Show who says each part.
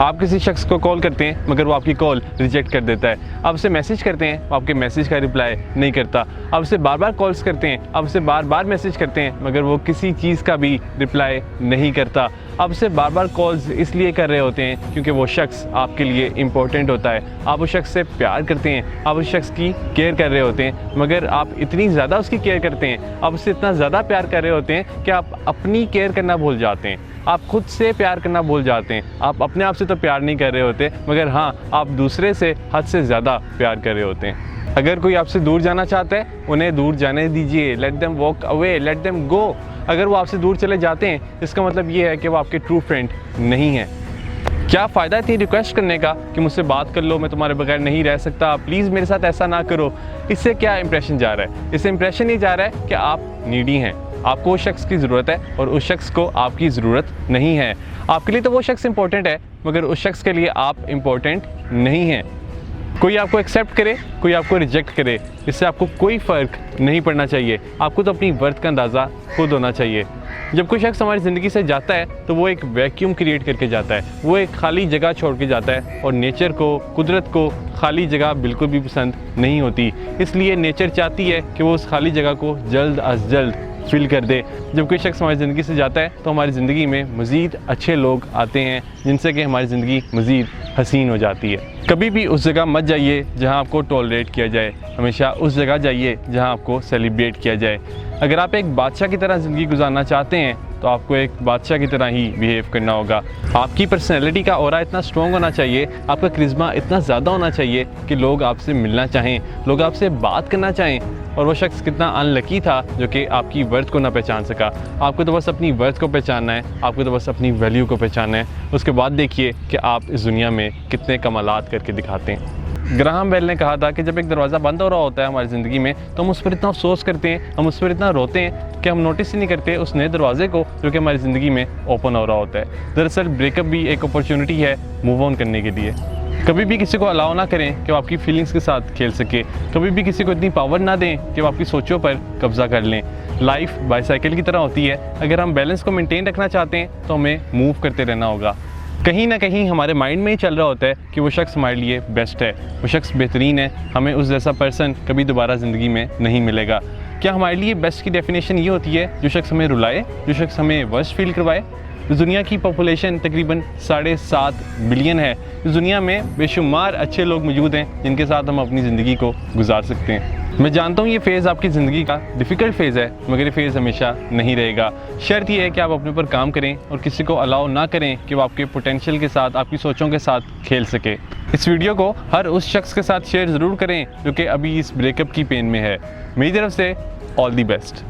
Speaker 1: आप किसी शख्स को कॉल करते हैं मगर वो आपकी कॉल रिजेक्ट कर देता है। आप उसे मैसेज करते हैं, वो आपके मैसेज का रिप्लाई नहीं करता। आप उसे बार बार कॉल्स करते हैं, आप उसे बार बार मैसेज करते हैं मगर वो किसी चीज़ का भी रिप्लाई नहीं करता। आप उसे बार बार कॉल्स इसलिए कर रहे होते हैं क्योंकि वो शख्स आपके लिए इम्पोर्टेंट होता है। आप उस शख्स से प्यार करते हैं, आप उस शख्स की केयर कर रहे होते हैं, मगर आप इतनी ज़्यादा उसकी केयर करते हैं, आप उससे इतना ज़्यादा प्यार कर रहे होते हैं कि आप अपनी केयर करना भूल जाते हैं। आप खुद से प्यार करना भूल जाते हैं। आप अपने आप से तो प्यार नहीं कर रहे होते, मगर हाँ, आप दूसरे से हद से ज़्यादा प्यार कर रहे होते हैं। अगर कोई आपसे दूर जाना चाहता है, उन्हें दूर जाने दीजिए। Let them walk away, let them go. अगर वो आपसे दूर चले जाते हैं, इसका मतलब ये है कि वो आपके ट्रू फ्रेंड नहीं है। क्या फ़ायदा इतनी रिक्वेस्ट करने का कि मुझसे बात कर लो, मैं तुम्हारे बगैर नहीं रह सकता, प्लीज़ मेरे साथ ऐसा ना करो। इससे क्या इंप्रेशन जा रहा है? इससे इंप्रेशन ये जा रहा है कि आप नीडी हैं, आपको उस शख्स की ज़रूरत है और उस शख्स को आपकी ज़रूरत नहीं है। आपके लिए तो वो शख्स इंपॉर्टेंट है, मगर उस शख्स के लिए आप इम्पोर्टेंट नहीं हैं। कोई आपको एक्सेप्ट करे, कोई आपको रिजेक्ट करे, इससे आपको कोई फ़र्क नहीं पड़ना चाहिए। आपको तो अपनी वर्थ का अंदाज़ा खुद होना चाहिए। जब कोई शख्स हमारी ज़िंदगी से जाता है तो वो एक वैक्यूम क्रिएट करके जाता है, वो एक खाली जगह छोड़ के जाता है। और नेचर को, कुदरत को खाली जगह बिल्कुल भी पसंद नहीं होती। इसलिए नेचर चाहती है कि वो उस खाली जगह को जल्द अज जल्द फिल कर दे। जब कोई शख्स हमारी ज़िंदगी से जाता है तो हमारी ज़िंदगी में मज़ीद अच्छे लोग आते हैं, जिनसे कि हमारी ज़िंदगी मज़ीद हसीन हो जाती है। कभी भी उस जगह मत जाइए जहां आपको टॉलरेट किया जाए, हमेशा उस जगह जाइए जहां आपको सेलिब्रेट किया जाए। अगर आप एक बादशाह की तरह ज़िंदगी गुजारना चाहते हैं तो आपको एक बादशाह की तरह ही बिहेव करना होगा। आपकी पर्सनैलिटी का ऑरा इतना स्ट्रॉन्ग होना चाहिए, आपका करिश्मा इतना ज़्यादा होना चाहिए कि लोग आपसे मिलना चाहें, लोग आपसे बात करना चाहें। और वो शख्स कितना अनलकी था जो कि आपकी वर्थ को ना पहचान सका। आपको तो बस अपनी वर्थ को पहचानना है, आपको तो बस अपनी वैल्यू को पहचानना है। उसके बाद देखिए कि आप इस दुनिया में कितने कमालात करके दिखाते हैं। ग्राहम बेल ने कहा था कि जब एक दरवाज़ा बंद हो रहा होता है हमारी ज़िंदगी में तो हम उस पर इतना अफसोस करते हैं, हम उस पर इतना रोते हैं कि हम नोटिस ही नहीं करते उस नए दरवाजे को जो कि हमारी ज़िंदगी में ओपन हो रहा होता है। दरअसल ब्रेकअप भी एक अपॉर्चुनिटी है मूव ऑन करने के लिए। कभी भी किसी को अलाउ ना करें कि वो आपकी फीलिंग्स के साथ खेल सके। कभी भी किसी को इतनी पावर ना दें कि वो आपकी सोचों पर कब्जा कर लें। लाइफ बाईसाइकिल की तरह होती है, अगर हम बैलेंस को मेंटेन रखना चाहते हैं तो हमें मूव करते रहना होगा। कहीं ना कहीं हमारे माइंड में ही चल रहा होता है कि वो शख्स हमारे लिए बेस्ट है, वो शख्स बेहतरीन है, हमें उस जैसा पर्सन कभी दोबारा ज़िंदगी में नहीं मिलेगा। क्या हमारे लिए बेस्ट की डेफिनेशन ये होती है जो शख्स हमें रुलाए, जो शख्स हमें वर्स्ट फील करवाए? इस दुनिया की पॉपुलेशन तकरीबन 7.5 बिलियन है। इस दुनिया में बेशुमार अच्छे लोग मौजूद हैं जिनके साथ हम अपनी ज़िंदगी को गुजार सकते हैं। मैं जानता हूँ ये फ़ेज़ आपकी ज़िंदगी का डिफ़िकल्ट फ़ेज़ है, मगर ये फ़ेज़ हमेशा नहीं रहेगा। शर्त यह है कि आप अपने ऊपर काम करें और किसी को अलाउ ना करें कि वो आपके पोटेंशियल के साथ, आपकी सोचों के साथ खेल सके। इस वीडियो को हर उस शख्स के साथ शेयर ज़रूर करें जो कि अभी इस ब्रेकअप की पेन में है। मेरी तरफ से ऑल दी बेस्ट।